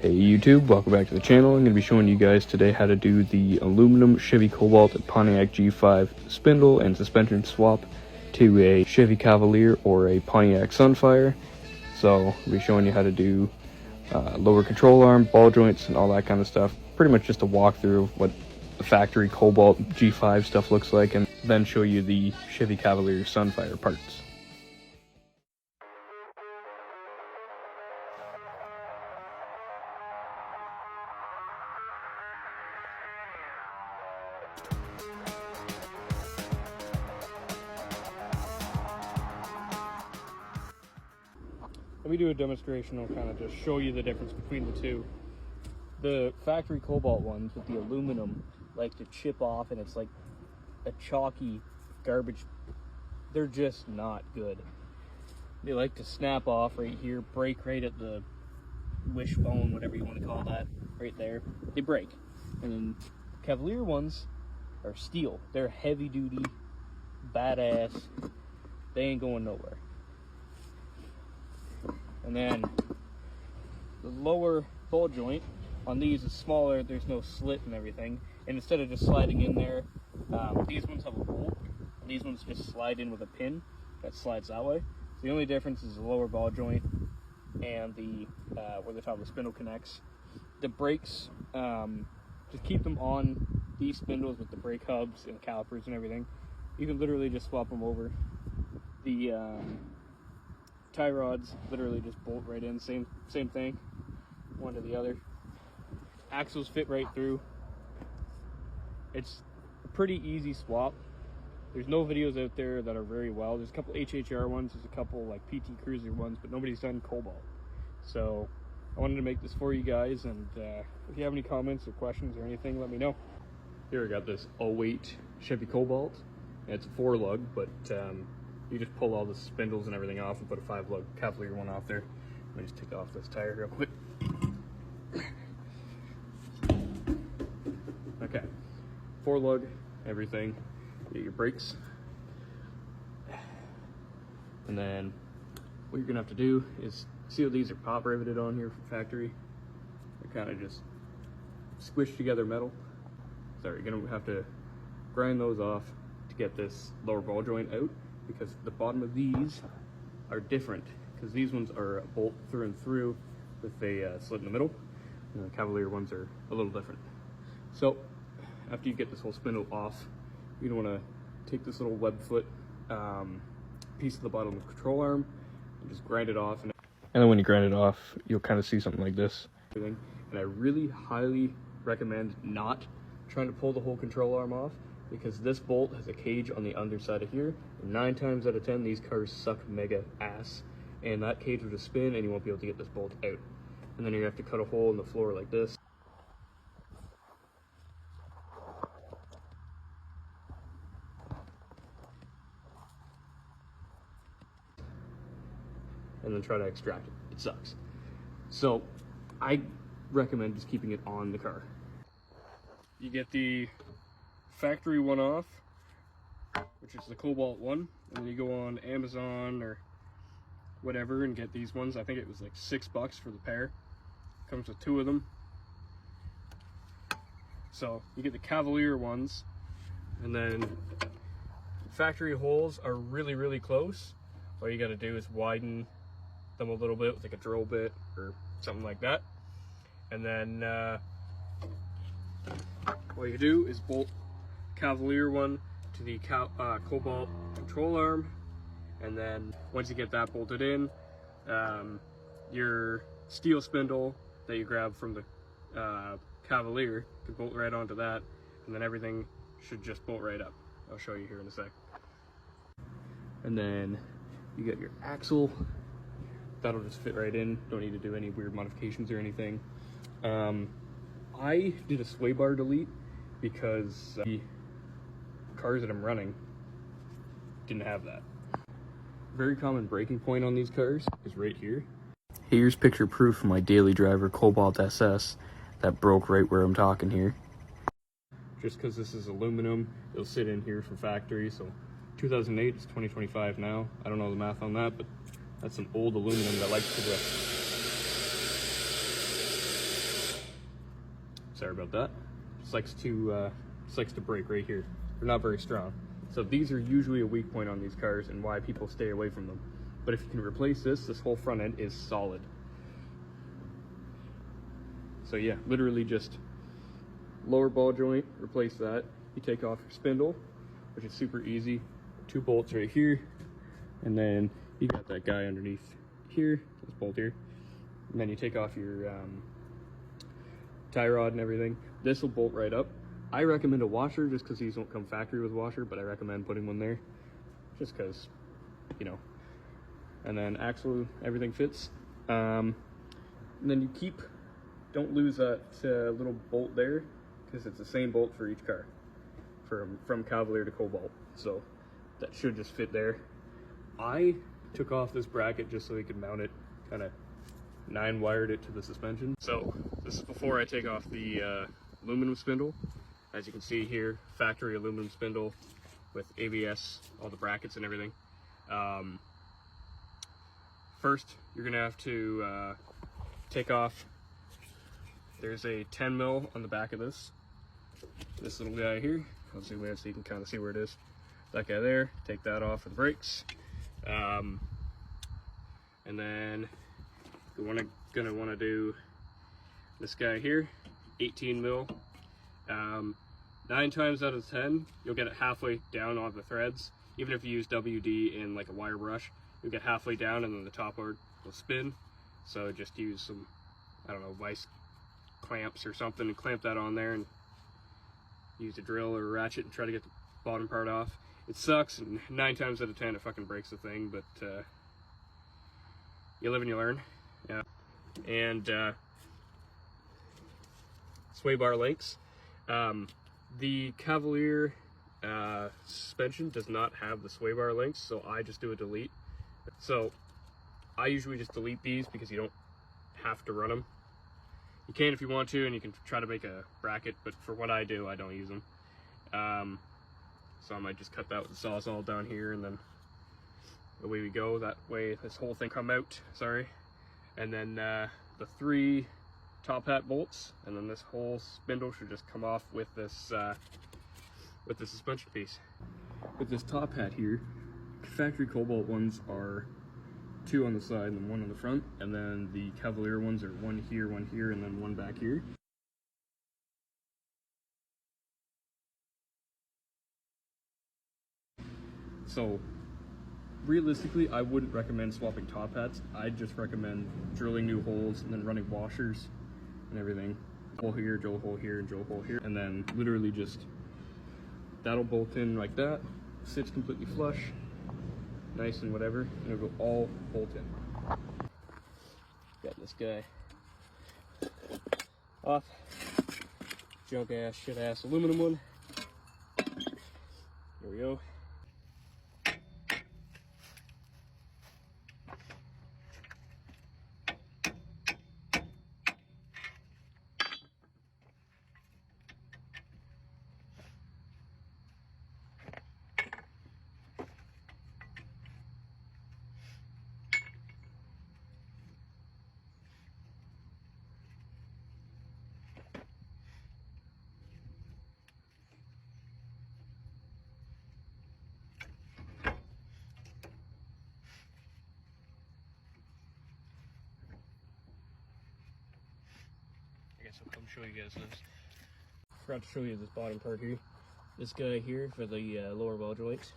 Hey YouTube, welcome back to the channel. I'm going to be showing you guys today how to do the aluminum Chevy Cobalt Pontiac G5 spindle and suspension swap to a Chevy Cavalier or a Pontiac Sunfire. So I'll be showing you how to do lower control arm, ball joints, and all that kind of stuff. Pretty much just a walkthrough of what the factory Cobalt G5 stuff looks like, and then show you the Chevy Cavalier Sunfire parts. Let me do a demonstration. I'll kind of just show you the difference between the two. The factory Cobalt ones with the aluminum like to chip off, and it's like a chalky garbage. They're just not good. They like to snap off right here, break right at the wishbone, whatever you want to call that, right there. They break. And then Cavalier ones are steel. They're heavy duty, badass. They ain't going nowhere. And then the lower ball joint on these is smaller. There's no slit and everything. And instead of just sliding in there, these ones have a bolt. And these ones just slide in with a pin that slides that way. So the only difference is the lower ball joint and the where the top of the spindle connects. The brakes, to keep them on these spindles with the brake hubs and calipers and everything, you can literally just swap them over. The tie rods literally just bolt right in, same thing, one to the other. Axles fit right through. It's a pretty easy swap. There's no videos out there that are very well. There's a couple HHR ones, there's a couple like PT Cruiser ones, but nobody's done Cobalt. So I wanted to make this for you guys, and if you have any comments or questions or anything, let me know. Here I got this 08 Chevy Cobalt. It's a 4-lug, but you just pull all the spindles and everything off and put a 5-lug Cavalier one off there. Let me just take off this tire real quick. Okay, 4-lug, everything. Get your brakes. And then what you're gonna have to do is, see how these are pop riveted on here from factory? They're kind of just squished together metal. So you're gonna have to grind those off to get this lower ball joint out, because the bottom of these are different, because these ones are a bolt through and through with a slit in the middle, and the Cavalier ones are a little different. So after you get this whole spindle off, you're gonna want to take this little web foot piece of the bottom of the control arm and just grind it off, and then when you grind it off, you'll kind of see something like this. And I really highly recommend not trying to pull the whole control arm off, because this bolt has a cage on the underside of here, and 9 times out of 10 these cars suck mega ass, and that cage will just spin and you won't be able to get this bolt out. And then you have to cut a hole in the floor like this. And then try to extract it. It sucks. So I recommend just keeping it on the car. You get the factory one off, which is the Cobalt one, and then you go on Amazon or whatever and get these ones. I think it was like $6 for the pair. Comes with 2 of them. So you get the Cavalier ones, and then factory holes are really close. All you got to do is widen them a little bit with like a drill bit or something like that, and then what you do is bolt Cavalier one to the Cobalt control arm, and then once you get that bolted in, your steel spindle that you grab from the Cavalier can bolt right onto that, and then everything should just bolt right up. I'll show you here in a sec. And then you got your axle. That'll just fit right in. Don't need to do any weird modifications or anything. I did a sway bar delete because the cars that I'm running didn't have that. Very common breaking point on these cars is right here. Here's picture proof of my daily driver Cobalt SS that broke right where I'm talking here. Just because this is aluminum, it'll sit in here from factory. So 2008 is 2025 now. I don't know the math on that, but that's some old aluminum that likes to rip. sorry about that. Just likes to break right here. They're not very strong. So these are usually a weak point on these cars and why people stay away from them. But if you can replace this whole front end is solid. So yeah, literally just lower ball joint, replace that. You take off your spindle, which is super easy. 2 bolts right here, and then you got that guy underneath here, this bolt here. And then you take off your tie rod and everything. This will bolt right up. I recommend a washer just because these won't come factory with washer, but I recommend putting one there just because, you know. And then axle, everything fits. And then you don't lose that little bolt there because it's the same bolt for each car from Cavalier to Cobalt. So that should just fit there. I took off this bracket just so we could mount it, kind of 9-wired it to the suspension. So this is before I take off the aluminum spindle. As you can see here, factory aluminum spindle with ABS, all the brackets and everything. First, you're gonna have to take off, there's a 10 mil on the back of this little guy here. I'll zoom in so you can kind of see where it is. That guy there, take that off for the brakes. And then you're gonna wanna do this guy here, 18 mil. 9 times out of 10, you'll get it halfway down on the threads. Even if you use WD in like a wire brush, you'll get halfway down and then the top part will spin. So just use some, I don't know, vice clamps or something and clamp that on there and use a drill or a ratchet and try to get the bottom part off. It sucks, and 9 times out of 10 it fucking breaks the thing, but you live and you learn. Yeah. And sway bar links. The Cavalier suspension does not have the sway bar links, so I just do a delete. So I usually just delete these because you don't have to run them. You can if you want to, and you can try to make a bracket, but for what I do, I don't use them. So I might just cut that with the Sawzall down here, and then away we go. That way this whole thing come out, sorry. And then the 3 top hat bolts, and then this whole spindle should just come off with this with the suspension piece. With this top hat here, factory Cobalt ones are 2 on the side and 1 on the front, and then the Cavalier ones are 1 here, and then 1 back here. So realistically, I wouldn't recommend swapping top hats. I'd just recommend drilling new holes and then running washers and everything. Hole here, drill hole here, and drill hole here, and then literally just that'll bolt in like that, sits completely flush, nice and whatever, and it'll all bolt in. Got this guy off, junk ass, shit ass aluminum one. There we go. I guess I'll come show you guys this. Forgot to show you this bottom part here. This guy here for the lower ball joint.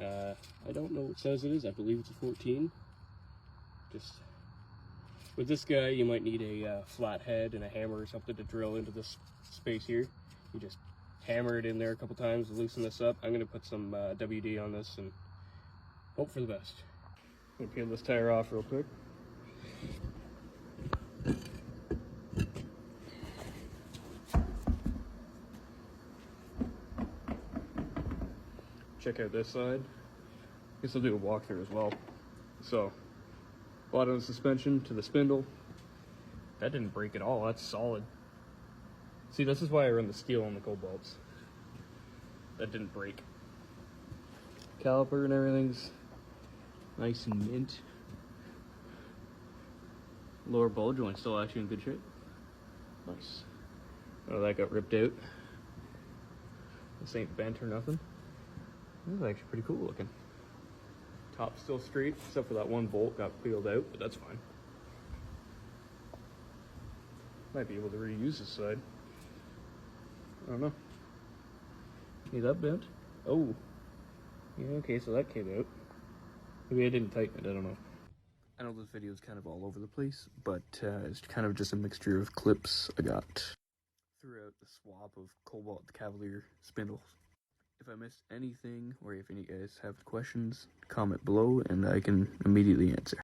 I don't know what it says it is. I believe it's a 14. Just with this guy, you might need a flat head and a hammer or something to drill into this space here. You just hammer it in there a couple times to loosen this up. I'm gonna put some WD on this and hope for the best. I'm gonna peel this tire off real quick. Check out this side. I guess I'll do a walkthrough as well. So, bottom of the suspension to the spindle. That didn't break at all, that's solid. See, this is why I run the steel on the Cobalts. That didn't break. Caliper and everything's nice and mint. Lower ball joint still actually in good shape. Nice. Oh, that got ripped out. This ain't bent or nothing. This is actually pretty cool looking. Top's still straight, except for that one bolt got peeled out, but that's fine. Might be able to reuse this side. I don't know. Is that bent? Oh. Yeah, okay, so that came out. Maybe I didn't tighten it, I don't know. I know this video is kind of all over the place, but it's kind of just a mixture of clips I got throughout the swap of Cobalt Cavalier spindles. If I missed anything, or if any of you guys have questions, comment below and I can immediately answer.